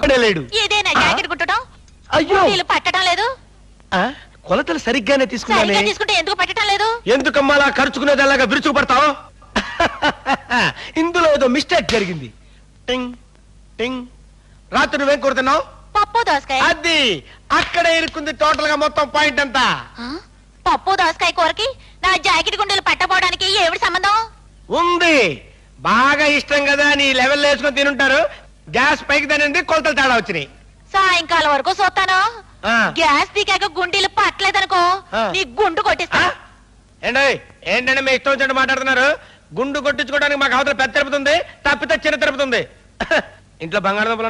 లేడు. ఇదేనా జాకెట్ కుట్టడం? అయ్యో వీళ్ళు పట్టడం లేదు. కొలతలు సరిగ్గానే తీసుకున్నానే. తీసుకుంటే ఎందుకు పట్టడం లేదు? ఎందుకమ్మా అలా ఖర్చుకునేది అలాగా విరుచుకు పడతావు? ఇందులో ఏదో మిస్టేక్ జరిగింది. టింగ్ టింగ్. రాత్రి నువ్వేం కొడుతున్నావు? పప్పు దోసకాయ. అది అక్కడే ఇరుక్కుంది టోటల్ గా మొత్తం పాయింట్ అంతా. పప్పు దోసకాయ కూరకి నా జాకెట్ గుండెలు పట్టపోవడానికి ఏమిటి సంబంధం? ఉంది. బాగా ఇష్టం కదా నీ లెవెల్ వేసుకొని తినుంటారు. గ్యాస్ పైకి తినండి, కొలతలు తేడా వచ్చినాయి. సాయంకాలం వరకు చూస్తాను. గ్యాస్ దిగాక గుండెలు పట్టలేదనుకో నీ గుండు కొట్టిస్తా. ఏంటంటే మీ ఇష్టం వచ్చినట్టు మాట్లాడుతున్నారు. గుండు కొట్టించుకోవడానికి మాకు అవతల పెద్ద తిరుపుతుంది, తప్పితే చిన్న తిరుపుతుంది. ఇంట్లో బంగాళదుంపలు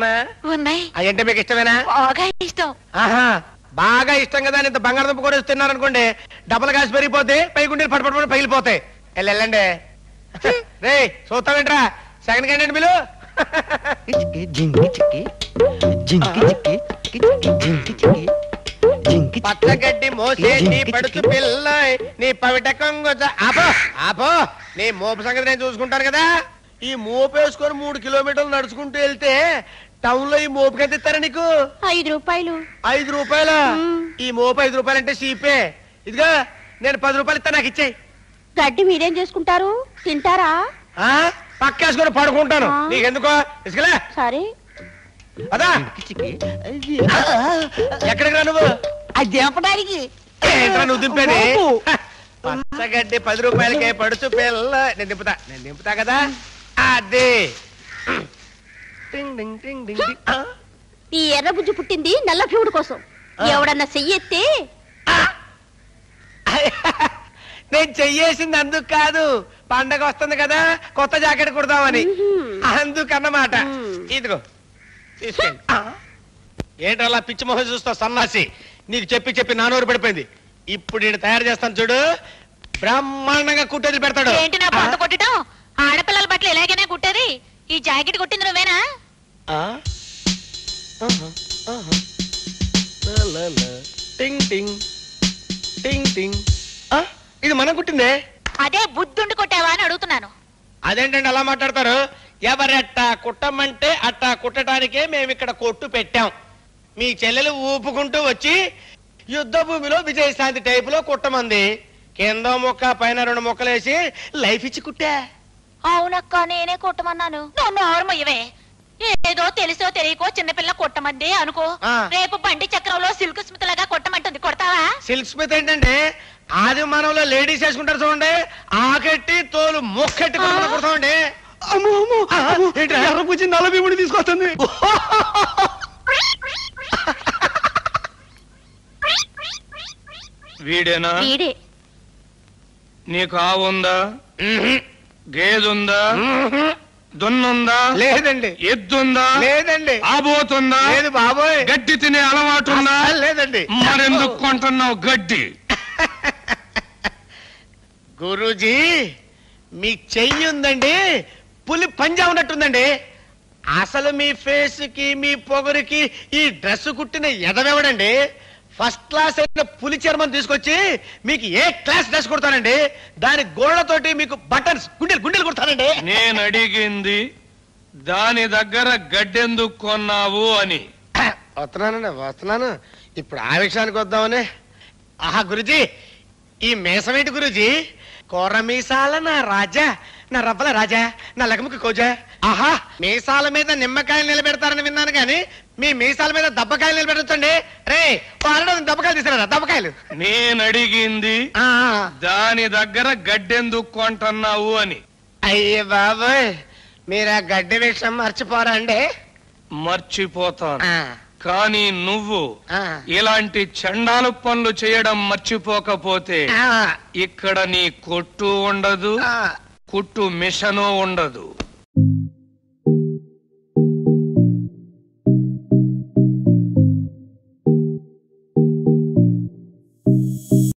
ఉన్నాయి. అయ్యంటే మీకు ఇష్టమేనా? బాగా ఇష్టం. బాగా ఇష్టం కదా ఇంత బంగాళదుంప కూడా తిన్నారనుకోండి, డబల్ గ్యాస్ పెరిగిపోతే పై గుండెలు పట్టుపడి పగిలిపోతాయి. వెళ్ళండి. రే చూస్తామేంట్రా? సెకండ్ క్యాండిడేట్ బిలు. పచ్చగడ్డి మోసేటి పడుచు పిల్ల నీ పవిట కొంగు. ఆపో ఆపో, నీ మోపు సంగతి నేను చూసుకుంటాను కదా. ఈ మోపు వేసుకొని 3 కిలోమీటర్లు నడుచుకుంటూ వెళ్తే టౌన్ లో ఈ మోపుకి ఎంత ఇస్తారా నీకు? 5 రూపాయలు. 5 రూపాయలా? ఈ మోపు 5 రూపాయలు అంటే చీపే. ఇదిగా నేను 10 రూపాయలు ఇస్తా, నాకు ఇచ్చేయి. గడ్డి మీరేం చేసుకుంటారు? తింటారా? పక్కేసుకొని పడుకుంటాను. నీకెందుకో ఇసుకలే. సరే అదా ఎక్కడికి రా నువ్వు? అది దింపడానికి. ఏంట్రా నువ్వు దింపేది? పచ్చగడ్డి 10 రూపాయలకే పడుచు పిల్ల. నేను దింపుతా కదా. అదే ఈ ఎర్ర బుజ్జి పుట్టింది నల్ల భీముడు కోసం. ఎవడన్నా చెయ్యెత్తే నేను చెయ్యేసింది అందుకు కాదు, పండగ వస్తుంది కదా కొత్త జాకెట్ కుడదామని, అందుకన్నమాట. ఇదిగో తీసుకోండి. ఏంటలా పిచ్చి మొహం చూస్తావు సన్నాసి? నీకు చెప్పి చెప్పి నానూరు పడిపోయింది. ఇప్పుడు నేను తయారు చేస్తాను చూడు, బ్రహ్మాండంగా కుట్టేది పెడతాడు. ఏంటి నా పంట కొట్టడం? ఆడపిల్లల బట్టలు ఎలాగైనా కుట్టేది. ఈ జాకెట్ కుట్టింది నువ్వేనా? టింగ్ టింగ్ టింగ్ టింగ్. ఇది మనం కుట్టిందే. అదే బుద్ధుండి కొట్టావా అని అడుగుతున్నాను. అదేంటండి అలా మాట్లాడతారు? ఎవరట్టా కుట్టమంటే అట్టా కుట్టడానికే మేము ఇక్కడ కొట్టు పెట్టాం. మీ చెల్లెలు ఊపుకుంటూ వచ్చి యుద్ధ భూమిలో విజయశాంతి టైప్ లో కుట్టమంది. కింద మొక్క పైన 2 మొక్కలేసి లైఫ్ ఇచ్చి కుట్టా. అవునక్క, నేనే కొట్టమన్నాను. నన్ను ఆరుమయ్యవే. ఏదో తెలుసో తెలియకో చిన్నపిల్ల కొట్టమంది అనుకో. రేపు బండి చక్రంలో సిల్క్ స్మిత్ లాగా కొట్టమంటుంది, కొడతావా? సిల్క్ స్మిత్ ఏంటంటే ఆది మానవులో లేడీస్ వేసుకుంటారు చూడండి, ఆకెట్టి తోలు మొక్కెట్టి కుడతామండి. ఎర్రపుచ్చి నల్ల భీముడి తీసుకొస్తుంది. వీడేనా? వీడే. నీకు ఆవుందా? గేదుందా? దున్నుందా? లేదండి. ఎద్దుందా? లేదండి. ఆబోతుందా? లేదు బాబోయ్. గడ్డి తినే అలవాటు ఉందా? లేదండి. మరెందుకు కొంటున్నావు గడ్డి? గురూజీ మీ చెయ్యి ఉందండి, పులి పంజా ఉన్నట్టుందండి. అసలు మీ ఫేస్ కి మీ పొగరికి ఈ డ్రెస్ కుట్టిన ఎదవెవడండి? ఫస్ట్ క్లాస్ అయిన పులి చర్మం తీసుకొచ్చి మీకు ఏ క్లాస్ డ్రెస్ కుడతానండి? దాని గోళ్లతోటి మీకు బటన్స్ గుండెలు కుడతానండి. నేను అడిగింది దాని దగ్గర గడ్డెందుకు కొన్నావు అని. వస్తున్నాను. ఇప్పుడు ఆ విషయానికి వద్దామని. ఆహా గురుజీ, ఈ మీసమేంటి గురుజీ? కోర మీసాల నా రాజా, నా రవ్వల రాజా, నా లగముకి కోజా. ఆహా, మీసాల మీద నిమ్మకాయలు నిలబెడతారని విన్నాను కానీ మీ మీసాల మీద దబ్బకాయలు నిలబెట్టండి. రే దబ్బకాయలు తీసుకురా, దబ్బకాయలు. నేను అడిగింది దాని దగ్గర గడ్డెందుకు కొంటున్నావు అని. అయ్యే బాబోయ్, మీరు ఆ గడ్డి విషయం మర్చిపోరండి? మర్చిపోతాను, కానీ నువ్వు ఇలాంటి చండాలు పనులు చేయడం మర్చిపోకపోతే ఇక్కడ నీ కొట్టు ఉండదు, కుట్టు మిషను ఉండదు.